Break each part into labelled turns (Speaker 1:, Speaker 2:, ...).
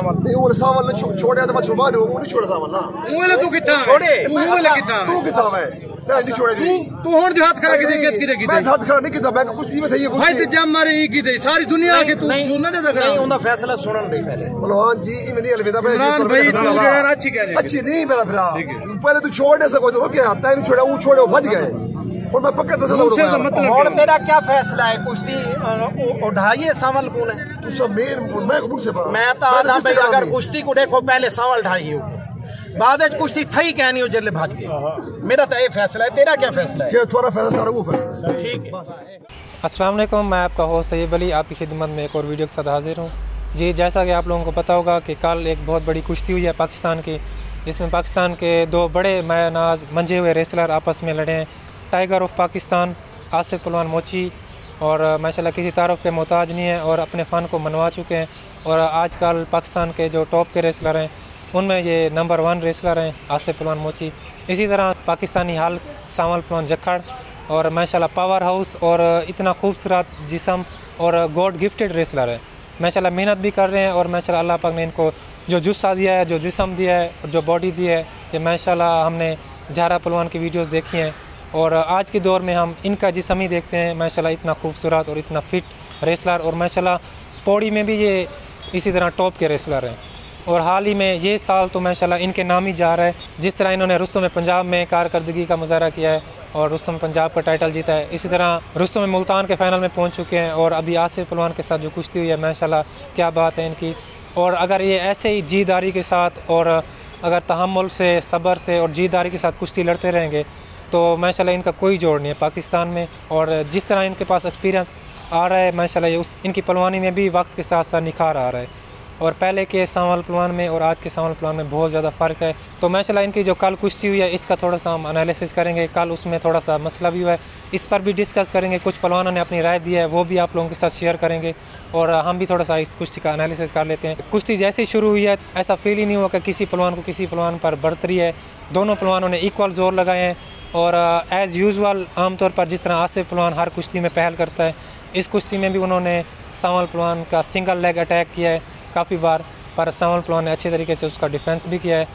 Speaker 1: सावल
Speaker 2: नहीं वो सावल ने छोड़या तो मैं छुपा दूं वो नहीं छोड़ा सावल ना
Speaker 1: वो तू कितना छोड़े तू कितना
Speaker 2: मैं नहीं छोड़े
Speaker 1: तू होड़ दे हाथ खड़ा की
Speaker 2: मैं हाथ खड़ा नहीं किया मैं कुश्ती में थई है
Speaker 1: भाई ते जम मारे की दे सारी दुनिया के तू ना दे खड़ा नहीं उनका फैसला सुनन दे पहले
Speaker 2: पहलवान जी ये नहीं अलविदा भाई
Speaker 1: इमरान भाई तू जेड़ा अच्छी कह रहे
Speaker 2: अच्छी नहीं मेरा भरा पहले तू छोड़ दे सको तो क्या तै नहीं छोड़ा वो छोड़े वो भज गए और मैं पकड़
Speaker 1: तो मतलब और तेरा क्या फैसला है कुश्ती उठाइए सावल कौन है
Speaker 2: तू सब मैं मुझसे
Speaker 1: मैं तो आधा भाई अगर कुश्ती को देखो पहले सावल ढाई बाद कुश्ती थई क्या नहीं जल्द भाज गए मेरा तो ये फैसला है तेरा क्या फैसला है
Speaker 2: थोड़ा फैसला वो फैसला
Speaker 1: ठीक है।
Speaker 3: अस्सलाम वालेकुम, मैं आपका होस्ट तैयब अली आपकी खिदमत में एक और वीडियो के साथ हाजिर हूँ। जी जैसा कि आप लोगों को पता होगा कि कल एक बहुत बड़ी कुश्ती हुई है पाकिस्तान की, जिसमें पाकिस्तान के दो बड़े मायानाज मंजे हुए रेसलर आपस में लड़े हैं। टाइगर ऑफ पाकिस्तान आसिफ पहलवान मोची और माशाल्लाह किसी तारुफ के मोहताज नहीं है और अपने फ़न को मनवा चुके हैं। और आजकल पाकिस्तान के जो टॉप के रेसलर हैं उनमें ये नंबर 1 रेसलर हैं आसिफ पहलवान मोची। इसी तरह पाकिस्तानी हाल सावल पहलवान जखड़ और माशाल्लाह पावर हाउस और इतना खूबसूरत जिस्म और गॉड गिफ्टेड रेसलर है। माशाल्लाह मेहनत भी कर रहे हैं और माशाल्लाह अल्लाह पाक ने इनको जो जुस्सा दिया है, जो जिस्म दिया है और जो बॉडी दी है, ये माशाल्लाह हमने जहरा पहलवान की वीडियोस देखी हैं और आज के दौर में हम इनका जिस्म ही देखते हैं। माशाल्लाह इतना खूबसूरत और इतना फिट रेसलर और माशाल्लाह पौड़ी में भी ये इसी तरह टॉप के रेसलर हैं। और हाल ही में ये साल तो माशाल्लाह इनके नाम ही जा रहा है। जिस तरह इन्होंने रुस्तम पंजाब में कारकर्दगी का मुजाहरा किया है और रुस्तम पंजाब का टाइटल जीता है, इसी तरह रुस्तम मुल्तान के फाइनल में पहुंच चुके हैं और अभी आसिफ पहलवान के साथ जो कुश्ती हुई है माशाल्लाह क्या बात है इनकी। और अगर ये ऐसे ही जीदारी के साथ और अगर तहम्मुल से, सब्र से और जीदारी के साथ कुश्ती लड़ते रहेंगे तो माशाल्लाह इनका कोई जोड़ नहीं है पाकिस्तान में। और जिस तरह इनके पास एक्सपीरियंस आ रहा है माशाल्लाह ये इनकी पहलवानी में भी वक्त के साथ साथ निखार आ रहा है। और पहले के सावल पहलवान में और आज के सावल पहलवान में बहुत ज़्यादा फ़र्क है। तो माशाल्लाह इनकी जो कल कुश्ती हुई है इसका थोड़ा सा हम एनालिसिस करेंगे। कल उसमें थोड़ा सा मसला भी हुआ है, इस पर भी डिस्कस करेंगे। कुछ पहलवानों ने अपनी राय दी है वो भी आप लोगों के साथ शेयर करेंगे और हम भी थोड़ा सा इस कुश्ती का एनालिसिस कर लेते हैं। कुश्ती जैसे ही शुरू हुई है ऐसा फील ही नहीं हुआ कि किसी पहलवान को किसी पहलवान पर बढ़तरी है। दोनों पहलवानों ने इक्वल जोर लगाए हैं और एज़ यूजुअल आमतौर पर जिस तरह आसिफ पहलवान हर कुश्ती में पहल करता है, इस कुश्ती में भी उन्होंने सावल पहलवान का सिंगल लेग अटैक किया है काफ़ी बार, पर सावल पहलवान ने अच्छे तरीके से उसका डिफेंस भी किया है।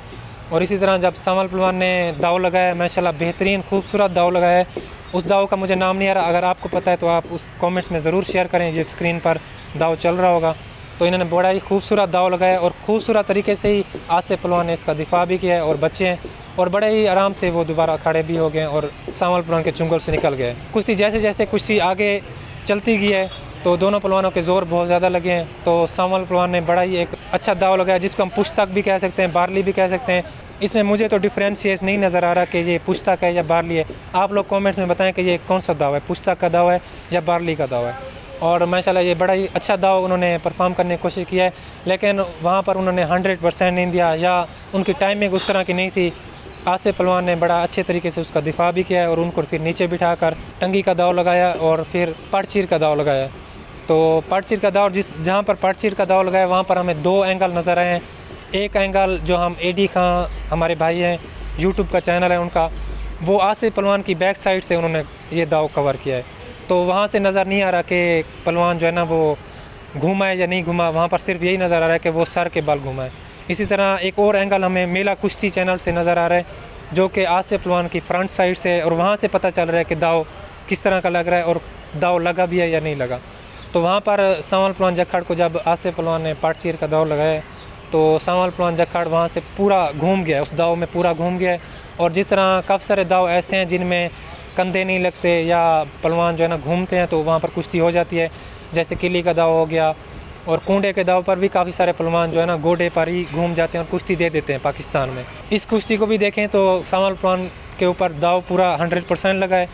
Speaker 3: और इसी तरह जब सावल पहलवान ने दाव लगाया माशाल्लाह बेहतरीन खूबसूरत दाव लगाया है। उस दाव का मुझे नाम नहीं आ रहा, अगर आपको पता है तो आप उस कमेंट्स में ज़रूर शेयर करें। ये स्क्रीन पर दाव चल रहा होगा तो इन्होंने बड़ा ही खूबसूरत दाव लगाया और खूबसूरत तरीके से ही आसिफ पहलवान ने इसका दिफा भी किया है और बच्चे हैं और बड़े ही आराम से वो दोबारा खड़े भी हो गए और सावल पहलवान के चुंगल से निकल गए। कुश्ती जैसे जैसे कुश्ती आगे चलती गई है तो दोनों पहलवानों के ज़ोर बहुत ज़्यादा लगे हैं। तो सावल पहलवान ने बड़ा ही एक अच्छा दाव लगाया जिसको हम पुश्तक भी कह सकते हैं, बारली भी कह सकते हैं। इसमें मुझे तो डिफ्रेंशिएट नहीं नज़र आ रहा कि ये पुश्तक है या बारली है। आप लोग कमेंट्स में बताएं कि ये कौन सा दाव है, पुश्तक का दाव है या बारली का दाव है। और माशाल्लाह ये बड़ा ही अच्छा दाव उन्होंने परफॉर्म करने की कोशिश की है, लेकिन वहाँ पर उन्होंने 100% नहीं दिया या उनकी टाइमिंग उस तरह की नहीं थी। आसिफ पहलवान ने बड़ा अच्छे तरीके से उसका दिफा भी किया है और उनको फिर नीचे बिठाकर टंगी का दाव लगाया और फिर पड़चीर का दाव लगाया। तो पड़चीर का दाव जहाँ पर पड़चीर का दाव लगाया वहाँ पर हमें 2 एंगल नज़र आए हैं। एक एंगल जो हम एडी खां हमारे भाई हैं, यूट्यूब का चैनल है उनका, वो आसिफ पहलवान की बैक साइड से उन्होंने ये दाव कवर किया है। तो वहाँ से नज़र नहीं आ रहा कि पहलवान जो है ना वो घूमा है या नहीं घूमा, वहाँ पर सिर्फ यही नज़र आ रहा है कि वो सर के बल घूमा है। इसी तरह एक और एंगल हमें मेला कुश्ती चैनल से नज़र आ रहा है जो कि आसिफ पहलवान की फ्रंट साइड से, और वहाँ से पता चल रहा है कि दाव किस तरह का लग रहा है और दाव लगा भी है या नहीं लगा। तो वहाँ पर सावल पहलवान जखड़ को जब आसिफ पहलवान ने पड़चीर का दाव लगाया तो सावल पहलवान जखड़ वहाँ से पूरा घूम गया, उस दाव में पूरा घूम गया। और जिस तरह काफ़ी सारे दाव ऐसे हैं जिनमें कंधे नहीं लगते या पहलवान जो है ना घूमते हैं तो वहाँ पर कुश्ती हो जाती है, जैसे किली का दाव हो गया। और कूंडे के दाव पर भी काफ़ी सारे पहलवान जो है ना गोडे पर ही घूम जाते हैं और कुश्ती दे देते हैं पाकिस्तान में। इस कुश्ती को भी देखें तो सावल पहलवान के ऊपर दाव पूरा 100% लगा है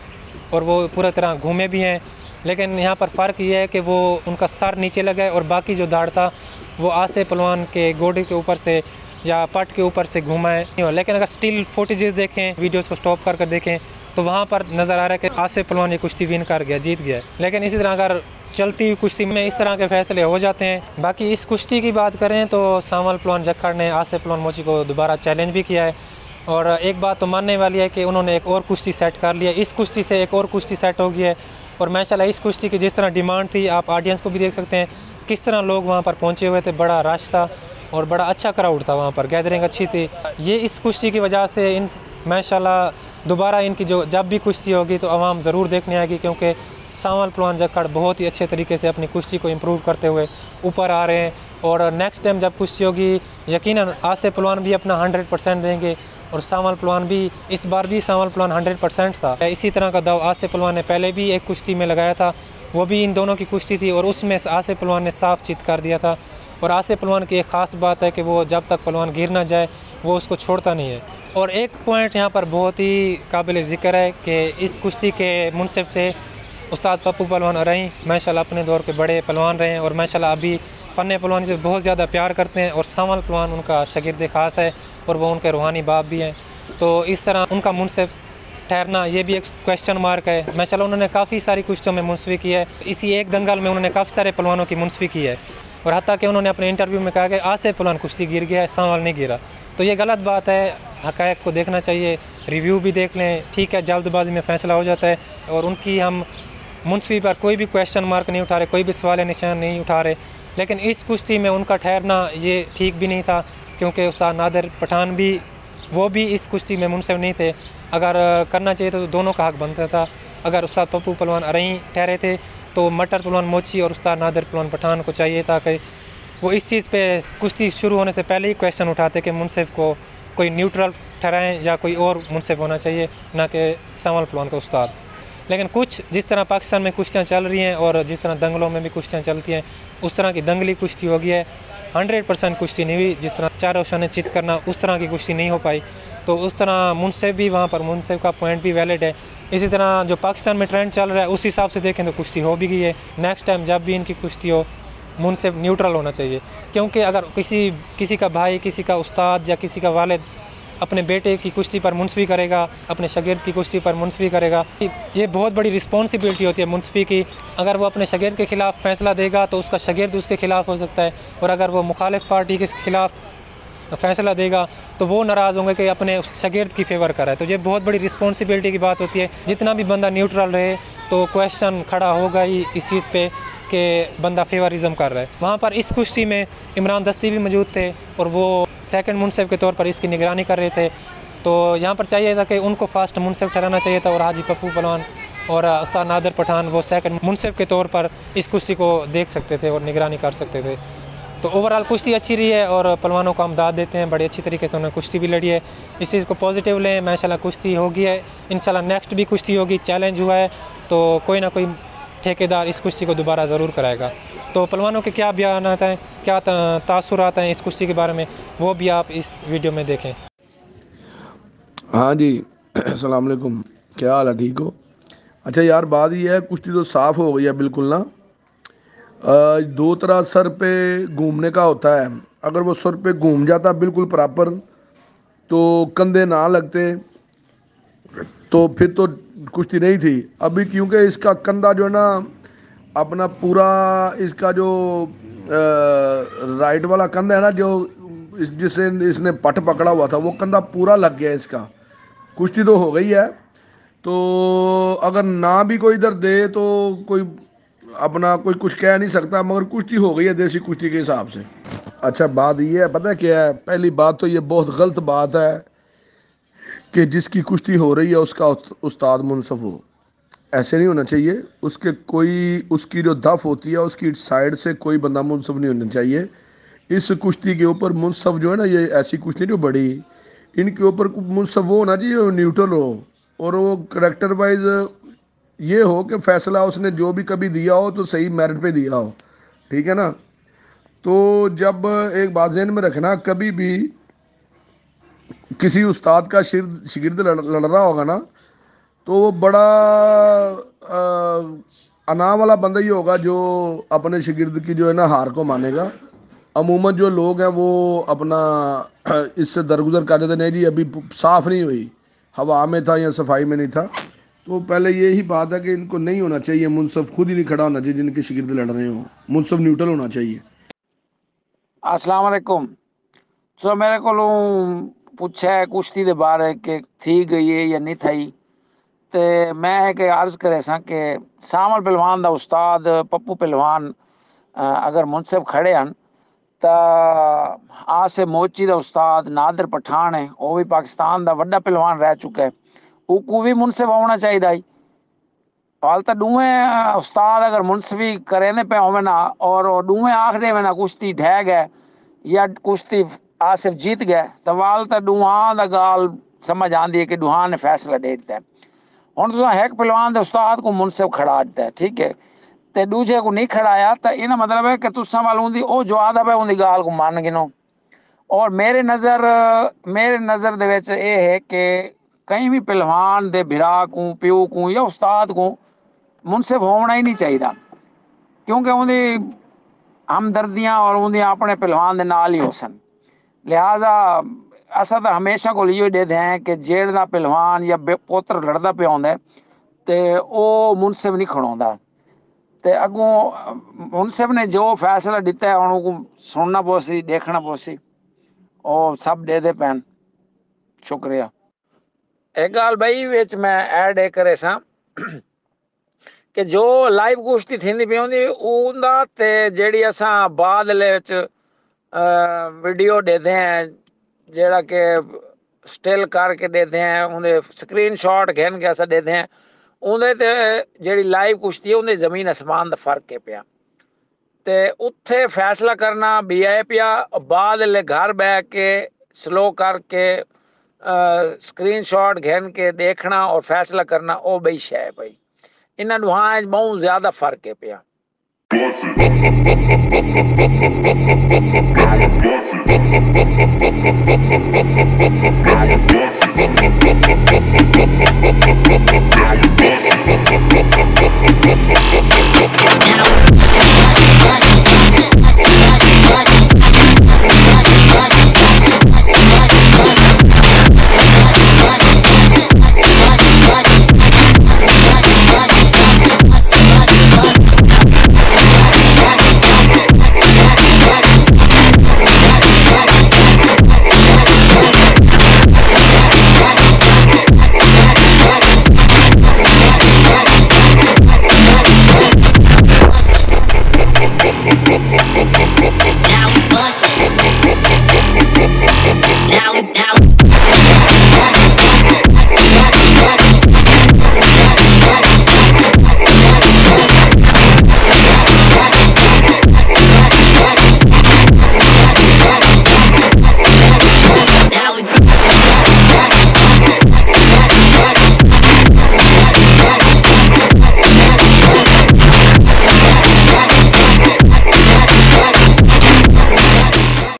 Speaker 3: और वो पूरा तरह घूमे भी हैं, लेकिन यहाँ पर फ़र्क ये है कि वो उनका सर नीचे लगा है और बाकी जो दाढ़ था वो आसिफ पहलवान के गोडे के ऊपर से या पट के ऊपर से घूमा है। लेकिन अगर स्टिल फुटेजेस देखें, वीडियोस को स्टॉप कर देखें तो वहाँ पर नज़र आ रहा है कि आसिफ पहलवान ये कुश्ती विन कर गया, जीत गया। लेकिन इसी तरह अगर चलती हुई कुश्ती में इस तरह के फैसले हो जाते हैं। बाकी इस कुश्ती की बात करें तो सावल पहलवान जखड़ ने आसिफ पहलवान मोची को दोबारा चैलेंज भी किया है और एक बात तो मानने वाली है कि उन्होंने एक और कुश्ती सेट कर लिया। इस कुश्ती से एक और कुश्ती सेट हो गई है और माशाल्लाह इस कुश्ती की जिस तरह डिमांड थी, आप ऑडियंस को भी देख सकते हैं किस तरह लोग वहाँ पर पहुँचे हुए थे, बड़ा रश था। और बड़ा अच्छा क्राउड था वहाँ पर, गैदरिंग अच्छी थी। ये इस कुश्ती की वजह से इन माशाल्लाह दोबारा इनकी जो जब भी कुश्ती होगी तो आवाम ज़रूर देखने आएगी, क्योंकि सावल पहलवान जक्कड़ बहुत ही अच्छे तरीके से अपनी कुश्ती को इम्प्रूव करते हुए ऊपर आ रहे हैं। और नेक्स्ट टाइम जब कुश्ती होगी यकीनन आसिफ पहलवान भी अपना 100% देंगे और सावल पहलवान भी, इस बार भी सावल पहलवान 100% था। इसी तरह का दाव आसिफ पहलवान ने पहले भी एक कुश्ती में लगाया था, वो भी इन दोनों की कुश्ती थी और उसमें आसिफ पहलवान ने साफ चित कर दिया था। और आसिफ पहलवान की एक ख़ास बात है कि वो जब तक पहलवान गिर ना जाए वो उसको छोड़ता नहीं है। और एक पॉइंट यहाँ पर बहुत ही काबिल ज़िक्र है कि इस कुश्ती के मुनसिफ थे उस्ताद पप्पू पहलवान अरई, माशाल्लाह अपने दौर के बड़े पहलवान रहे हैं और माशाल्लाह अभी फ़न पहलवानी से बहुत ज़्यादा प्यार करते हैं। और सावल पहलवान उनका शागिर्द ख़ास है और वो उनके रूहानी बाप भी हैं। तो इस तरह उनका मुनसिफ ठहरना ये भी एक क्वेश्चन मार्क है। माशाल्लाह उन्होंने काफ़ी सारी कुश्तियों में मुनसफी की है, इसी एक दंगल में उन्होंने काफ़ी सारे पहलवानों की मुनसफी की है। और हत्ता कि उन्होंने अपने इंटरव्यू में कहा कि आसिफ पहलवान कुश्ती गिर गया है, सावल नहीं गिरा। तो ये गलत बात है, हक़ाइक़ को देखना चाहिए, रिव्यू भी देख लें। ठीक है, जल्दबाजी में फ़ैसला हो जाता है और उनकी हम मुनसफी पर कोई भी क्वेश्चन मार्क नहीं उठा रहे, कोई भी सवाल निशान नहीं उठा रहे। लेकिन इस कुश्ती में उनका ठहरना ये ठीक भी नहीं था, क्योंकि उस्ताद नादिर पठान भी वो भी इस कुश्ती में मुनसिफ नहीं थे। अगर करना चाहिए तो दोनों का हक़ बनता था। अगर उस्ताद पप्पू पहलवान अरई ठहरे थे तो मटर पहलवान मोची और उस्ताद नादिर पहलवान पठान को चाहिए था कि वो इस चीज़ पे कुश्ती शुरू होने से पहले ही क्वेश्चन उठाते कि मुनसिफ को कोई न्यूट्रल ठहराएँ या कोई और मुनसिफ होना चाहिए, ना कि सावल पहलवान का उस्ताद। लेकिन कुछ जिस तरह पाकिस्तान में कुश्तियाँ चल रही हैं और जिस तरह दंगलों में भी कुश्तियाँ चलती हैं, उस तरह की दंगली कुश्ती हो गई है। 100% कुश्ती नहीं हुई, जिस तरह चारों शाने चित करना उस तरह की कुश्ती नहीं हो पाई। तो उस तरह मुनसिफ भी वहाँ पर, मुनसिफ का पॉइंट भी वैलिड है। इसी तरह जो पाकिस्तान में ट्रेंड चल रहा है उस हिसाब से देखें तो कुश्ती हो भी गई है। नेक्स्ट टाइम जब भी इनकी कुश्ती हो मुनसिफ न्यूट्रल होना चाहिए, क्योंकि अगर किसी का भाई, किसी का उस्ताद या किसी का वालिद अपने बेटे की कुश्ती पर मुनसफी करेगा, अपने शागिर्द की कुश्ती पर मुनसफी करेगा, ये बहुत बड़ी रिस्पॉन्सिबिलिटी होती है मुनसफी की। अगर वो अपने शागिर्द के ख़िलाफ़ फ़ैसला देगा तो उसका शागिर्द उसके ख़िलाफ़ हो सकता है, और अगर वो मुखालिफ पार्टी के ख़िलाफ़ फ़ैसला देगा तो वो नाराज़ होंगे कि अपने उस शागिर्द की फेवर कर रहा है। तो ये बहुत बड़ी रिस्पॉन्सिबिलिटी की बात होती है। जितना भी बंदा न्यूट्रल रहे तो क्वेश्चन खड़ा होगा ही इस चीज़ पे कि बंदा फेवरिज़म कर रहा है। वहाँ पर इस कुश्ती में इमरान दस्ती भी मौजूद थे और वो सेकंड मुनसिफ के तौर पर इसकी निगरानी कर रहे थे। तो यहाँ पर चाहिए था कि उनको फ़ास्ट मुनसिफ ठहराना चाहिए था और हाजी पप्पू पहलवान और उस्ताद नादिर पठान वो सेकंड मुनसिफ के तौर पर इस कुश्ती को देख सकते थे और निगरानी कर सकते थे। तो ओवरऑल कुश्ती अच्छी रही है और पहलवानों को हम दाद देते हैं, बड़ी अच्छी तरीके से उन्होंने कुश्ती भी लड़ी है। इस चीज़ को पॉजिटिव लें। माशाल्लाह कुश्ती होगी है, इंशाल्लाह नेक्स्ट भी कुश्ती होगी। चैलेंज हुआ है तो कोई ना कोई ठेकेदार इस कुश्ती को दोबारा ज़रूर कराएगा। तो पहलवानों के क्या बयान आते हैं, क्या तासुरात हैं इस कुश्ती के बारे में, वो भी आप इस वीडियो में देखें।
Speaker 2: हाँ जी, अस्सलाम वालेकुम, क्या हाल है, ठीक हो? अच्छा यार, बात ये है, कुश्ती तो साफ़ हो गई है बिल्कुल ना। दो तरह सर पे घूमने का होता है। अगर वो सर पे घूम जाता बिल्कुल प्रॉपर तो कंधे ना लगते तो फिर तो कुश्ती नहीं थी। अभी क्योंकि इसका कंधा जो है ना अपना पूरा, इसका जो राइट वाला कंधा है ना, जो जिसे इसने पट पकड़ा हुआ था, वो कंधा पूरा लग गया इसका। कुश्ती तो हो गई है, तो अगर ना भी कोई इधर दे तो कोई अपना कोई कुछ कह नहीं सकता, मगर कुश्ती हो गई है देसी कुश्ती के हिसाब से। अच्छा बात ये है, पता है क्या है? पहली बात तो ये बहुत गलत बात है कि जिसकी कुश्ती हो रही है उसका उस्ताद मुनसफ हो। ऐसे नहीं होना चाहिए। उसकी जो दफ होती है उसकी साइड से कोई बंदा मुनसफ नहीं होना चाहिए। इस कुश्ती के ऊपर मुनसफ जो है ना, ये ऐसी कुश्ती जो बड़ी, इनके ऊपर मुनसफ वो होना चाहिए न्यूट्रल हो और वो करेक्टर वाइज ये हो कि फैसला उसने जो भी कभी दिया हो तो सही मेरिट पे दिया हो, ठीक है ना। तो जब एक बात ज़हन में रखना, कभी भी किसी उस्ताद का शागिर्द लड़ रहा होगा ना, तो वो बड़ा अनाम वाला बंदा ही होगा जो अपने शागिर्द की जो है ना हार को मानेगा। अमूमन जो लोग हैं वो अपना इससे दरगुजर कर देते, नहीं जी अभी साफ़ नहीं हुई, हवा में था या सफाई में नहीं था। तो पहले यही बात है कि इनको नहीं होना चाहिए मुनसफ, खुद ही नहीं खड़ा होना चाहिए जिनके शागिर्द लड़ रहे हो, मुनसफ न्यूट्रल होना चाहिए।
Speaker 4: अस्सलाम वालेकुम। सो मेरे को पूछा है कुश्ती के बारे कि थी गई है या नहीं थी, तो मैं एक अर्ज करे सा कि सावल पहलवान का उस्ताद पप्पू पहलवान अगर मुनसिफ खड़े हैं तो आसिफ मोची का उस्ताद नादिर पठान है, वो भी पाकिस्तान का वड्डा पहलवान रह चुका है, उसको भी मुनसिफ होना चाहिए। हाल तो दूवे उस्ताद अगर मुनसफी करें पे होवे ना और दूवे आखदे में ना कुश्ती ढह गए या कुश्ती आसिफ जीत गए, तो वाल तो दूहां दा गाल समझ आती है कि दूहां ने फैसला दे दिता है। हुण तुसां एक पहलवान दे उस्ताद को मुनसिफ खड़ा दिता है, ठीक है, ते दूजे को नहीं खड़ाया, तो इना मतलब है कि तुसां वाल उंदी ओ जो आदब है उंदी गाल को मान गिनो। और मेरे नज़र दे विच ये है कि कहीं भी पहलवान दे भिरा को प्यो को या उस्ताद को मुनसिफ होना ही नहीं चाहिए, क्योंकि उन्हें हमदर्दियाँ और उन्हें अपने पहलवान के नाल ही हो सन। लिहाजा असा तो हमेशा को इो देते हैं कि जेड़ा पहलवान या पोत्र लड़दा पे आंदा तो वह मुनसिफ नहीं खड़ोंदा, तो अगों मुनसिफ ने जो फैसला दिता है उनको सुनना पोसी, देखना पोसी, और सब दे दे पैन। शुक्रिया। एक गाल भाई विच मैं ऐड ए करे सा कि जो लाइव कुश्ती थींदी पई हुंदी उंदा ते जेड़ी असां बाद विच वीडियो देते हैं, जेड़ा के स्टिल करके देते हैं, उन्हें स्क्रीन शॉट घेन के असां देते हैं, उन्हें ते जेड़ी लाइव कुश्ती है उन्हें जमीन आसमान दा फर्क है पिया। ते उत्थे फैसला करना भी आए पिया, बाद ले घर बह के स्लो करके स्क्रीन शॉट घेन के देखना और फैसला करना, ओ बई शै भाई इन्हां दुहां बहुत ज्यादा फर्क है पिया।